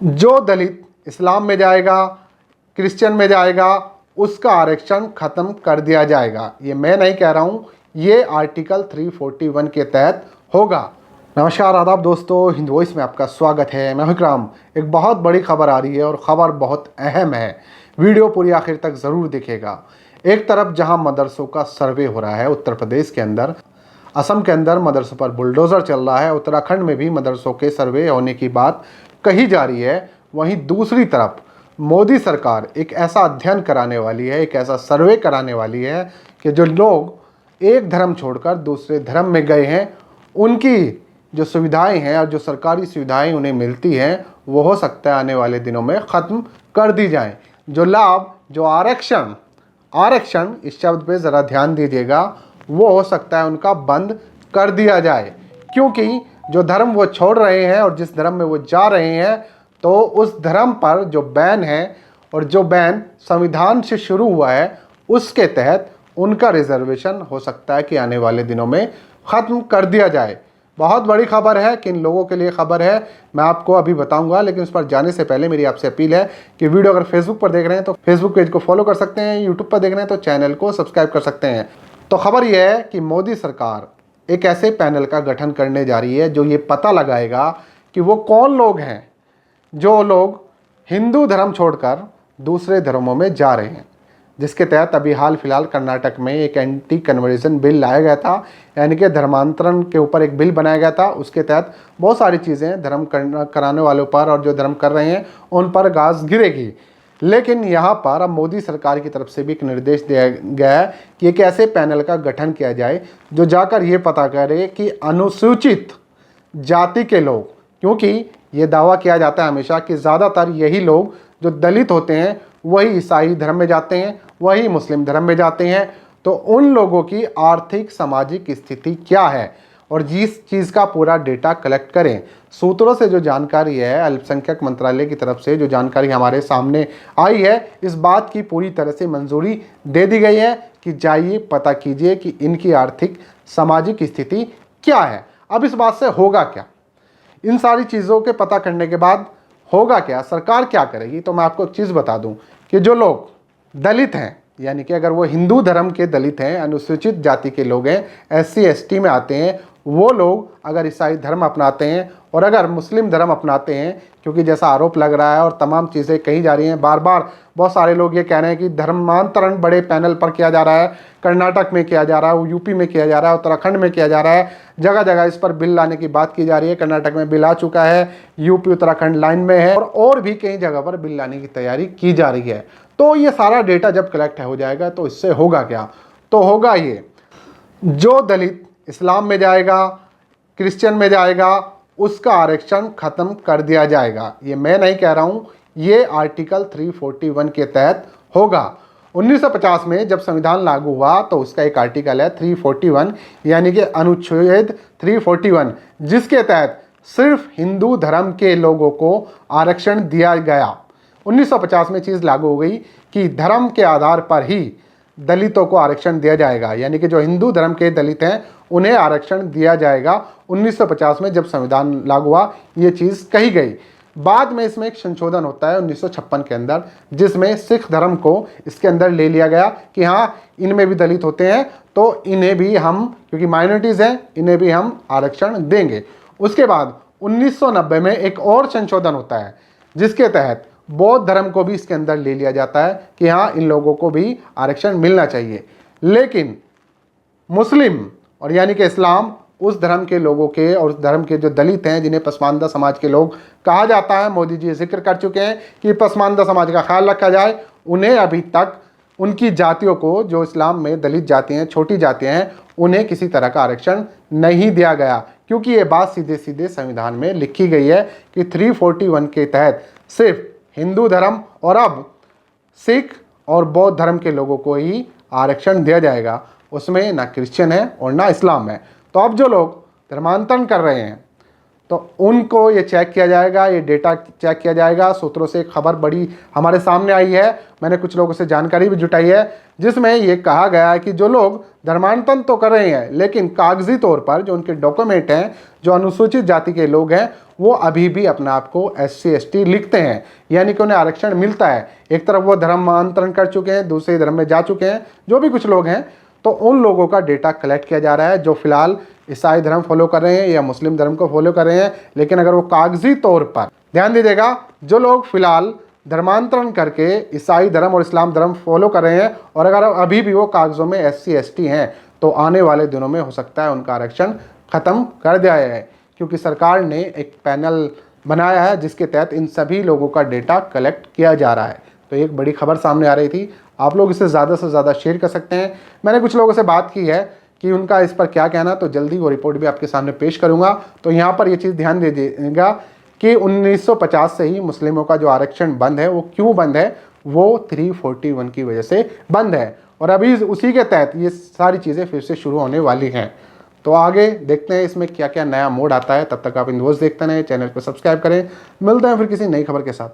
जो दलित इस्लाम में जाएगा, क्रिश्चियन में जाएगा, उसका आरक्षण ख़त्म कर दिया जाएगा। ये मैं नहीं कह रहा हूँ, ये आर्टिकल 341 के तहत होगा। नमस्कार, आदाब दोस्तों, हिंद वॉइस में आपका स्वागत है। मैं हूं इकराम। एक बहुत बड़ी खबर आ रही है और ख़बर बहुत अहम है। वीडियो पूरी आखिर तक ज़रूर देखिएगा। एक तरफ जहां मदरसों का सर्वे हो रहा है उत्तर प्रदेश के अंदर, असम के अंदर मदरसों पर बुलडोज़र चल रहा है, उत्तराखंड में भी मदरसों के सर्वे होने की बात कही जा रही है। वहीं दूसरी तरफ मोदी सरकार एक ऐसा अध्ययन कराने वाली है, एक ऐसा सर्वे कराने वाली है कि जो लोग एक धर्म छोड़कर दूसरे धर्म में गए हैं, उनकी जो सुविधाएं हैं और जो सरकारी सुविधाएं उन्हें मिलती हैं, वो हो सकता है आने वाले दिनों में ख़त्म कर दी जाएं। जो लाभ, जो आरक्षण इस शब्द पे ज़रा ध्यान दीजिएगा, वो हो सकता है उनका बंद कर दिया जाए, क्योंकि जो धर्म वो छोड़ रहे हैं और जिस धर्म में वो जा रहे हैं, तो उस धर्म पर जो बैन है और जो बैन संविधान से शुरू हुआ है, उसके तहत उनका रिजर्वेशन हो सकता है कि आने वाले दिनों में ख़त्म कर दिया जाए। बहुत बड़ी खबर है, किन लोगों के लिए खबर है मैं आपको अभी बताऊंगा, लेकिन उस पर जाने से पहले मेरी आपसे अपील है कि वीडियो अगर फेसबुक पर देख रहे हैं तो फेसबुक पेज को फॉलो कर सकते हैं, यूट्यूब पर देख रहे हैं तो चैनल को सब्सक्राइब कर सकते हैं। तो खबर यह है कि मोदी सरकार एक ऐसे पैनल का गठन करने जा रही है जो ये पता लगाएगा कि वो कौन लोग हैं जो लोग हिंदू धर्म छोड़कर दूसरे धर्मों में जा रहे हैं, जिसके तहत अभी हाल फिलहाल कर्नाटक में एक एंटी कन्वर्जन बिल लाया गया था, यानी कि धर्मांतरण के ऊपर एक बिल बनाया गया था। उसके तहत बहुत सारी चीज़ें धर्म कराने वालों पर और जो धर्म कर रहे हैं उन पर गाज गिरेगी। लेकिन यहाँ पर अब मोदी सरकार की तरफ से भी एक निर्देश दिया गया है कि एक ऐसे पैनल का गठन किया जाए जो जाकर ये पता करे कि अनुसूचित जाति के लोग, क्योंकि ये दावा किया जाता है हमेशा कि ज़्यादातर यही लोग जो दलित होते हैं वही ईसाई धर्म में जाते हैं, वही मुस्लिम धर्म में जाते हैं, तो उन लोगों की आर्थिक सामाजिक स्थिति क्या है और जिस चीज़ का पूरा डेटा कलेक्ट करें। सूत्रों से जो जानकारी है, अल्पसंख्यक मंत्रालय की तरफ से जो जानकारी हमारे सामने आई है, इस बात की पूरी तरह से मंजूरी दे दी गई है कि जाइए पता कीजिए कि इनकी आर्थिक सामाजिक स्थिति क्या है। अब इस बात से होगा क्या, इन सारी चीज़ों के पता करने के बाद होगा क्या, सरकार क्या करेगी, तो मैं आपको एक चीज़ बता दूं कि जो लोग दलित हैं, यानी कि अगर वो हिंदू धर्म के दलित हैं, अनुसूचित जाति के लोग हैं, SC ST में आते हैं, वो लोग अगर ईसाई धर्म अपनाते हैं और अगर मुस्लिम धर्म अपनाते हैं, क्योंकि जैसा आरोप लग रहा है और तमाम चीज़ें कही जा रही हैं, बार बार बहुत सारे लोग ये कह रहे हैं कि धर्मांतरण बड़े पैनल पर किया जा रहा है, कर्नाटक में किया जा रहा है, यूपी में किया जा रहा है, उत्तराखंड में किया जा रहा है, जगह जगह इस पर बिल लाने की बात की जा रही है। कर्नाटक में बिल आ चुका है, यूपी उत्तराखंड लाइन में है और भी कई जगह पर बिल लाने की तैयारी की जा रही है। तो ये सारा डेटा जब कलेक्ट हो जाएगा तो इससे होगा क्या, तो होगा ये, जो दलित इस्लाम में जाएगा, क्रिश्चियन में जाएगा, उसका आरक्षण ख़त्म कर दिया जाएगा। ये मैं नहीं कह रहा हूँ, ये आर्टिकल 341 के तहत होगा। 1950 में जब संविधान लागू हुआ तो उसका एक आर्टिकल है 341, यानी कि अनुच्छेद 341, जिसके तहत सिर्फ हिंदू धर्म के लोगों को आरक्षण दिया गया। 1950 में चीज़ लागू हो गई कि धर्म के आधार पर ही दलितों को आरक्षण दिया जाएगा, यानी कि जो हिंदू धर्म के दलित हैं उन्हें आरक्षण दिया जाएगा। 1950 में जब संविधान लागू हुआ ये चीज़ कही गई। बाद में इसमें एक संशोधन होता है 1956 के अंदर, जिसमें सिख धर्म को इसके अंदर ले लिया गया कि हाँ, इनमें भी दलित होते हैं तो इन्हें भी हम, क्योंकि माइनॉरिटीज़ हैं, इन्हें भी हम आरक्षण देंगे। उसके बाद 1990 में एक और संशोधन होता है जिसके तहत बौद्ध धर्म को भी इसके अंदर ले लिया जाता है कि हाँ, इन लोगों को भी आरक्षण मिलना चाहिए। लेकिन मुस्लिम और यानी कि इस्लाम, उस धर्म के लोगों के और उस धर्म के जो दलित हैं, जिन्हें पसमानदा समाज के लोग कहा जाता है, मोदी जी जिक्र कर चुके हैं कि पसमानदा समाज का ख्याल रखा जाए, उन्हें अभी तक उनकी जातियों को, जो इस्लाम में दलित जातियाँ हैं, छोटी जातियाँ हैं, उन्हें किसी तरह का आरक्षण नहीं दिया गया, क्योंकि ये बात सीधे सीधे संविधान में लिखी गई है कि 341 के तहत सिर्फ हिंदू धर्म और अब सिख और बौद्ध धर्म के लोगों को ही आरक्षण दिया जाएगा, उसमें ना क्रिश्चियन है और ना इस्लाम है। तो अब जो लोग धर्मांतरण कर रहे हैं तो उनको ये चेक किया जाएगा, ये डेटा चेक किया जाएगा। सूत्रों से खबर बड़ी हमारे सामने आई है, मैंने कुछ लोगों से जानकारी भी जुटाई है, जिसमें ये कहा गया है कि जो लोग धर्मांतरण तो कर रहे हैं लेकिन कागजी तौर पर जो उनके डॉक्यूमेंट हैं, जो अनुसूचित जाति के लोग हैं, वो अभी भी अपने आप को SC ST लिखते हैं, यानी कि उन्हें आरक्षण मिलता है। एक तरफ वो धर्मांतरण कर चुके हैं, दूसरे धर्म में जा चुके हैं, जो भी कुछ लोग हैं, तो उन लोगों का डेटा कलेक्ट किया जा रहा है जो फिलहाल ईसाई धर्म फॉलो कर रहे हैं या मुस्लिम धर्म को फॉलो कर रहे हैं। लेकिन अगर वो कागजी तौर पर, ध्यान दीजिएगा, जो लोग फिलहाल धर्मांतरण करके ईसाई धर्म और इस्लाम धर्म फॉलो कर रहे हैं और अगर अभी भी वो कागजों में SC ST हैं, तो आने वाले दिनों में हो सकता है उनका आरक्षण खत्म कर दिया जाए, क्योंकि सरकार ने एक पैनल बनाया है जिसके तहत इन सभी लोगों का डेटा कलेक्ट किया जा रहा है। तो एक बड़ी खबर सामने आ रही थी, आप लोग इसे ज़्यादा से ज़्यादा शेयर कर सकते हैं। मैंने कुछ लोगों से बात की है कि उनका इस पर क्या कहना, तो जल्दी वो रिपोर्ट भी आपके सामने पेश करूंगा। तो यहाँ पर ये चीज़ ध्यान दीजिएगा कि 1950 से ही मुस्लिमों का जो आरक्षण बंद है, वो क्यों बंद है, वो 341 की वजह से बंद है, और अभी उसी के तहत ये सारी चीज़ें फिर से शुरू होने वाली हैं। तो आगे देखते हैं इसमें क्या क्या नया मोड आता है। तब तक आप न्यूज़ देखते रहें, चैनल को सब्सक्राइब करें। मिलते हैं फिर किसी नई खबर के साथ।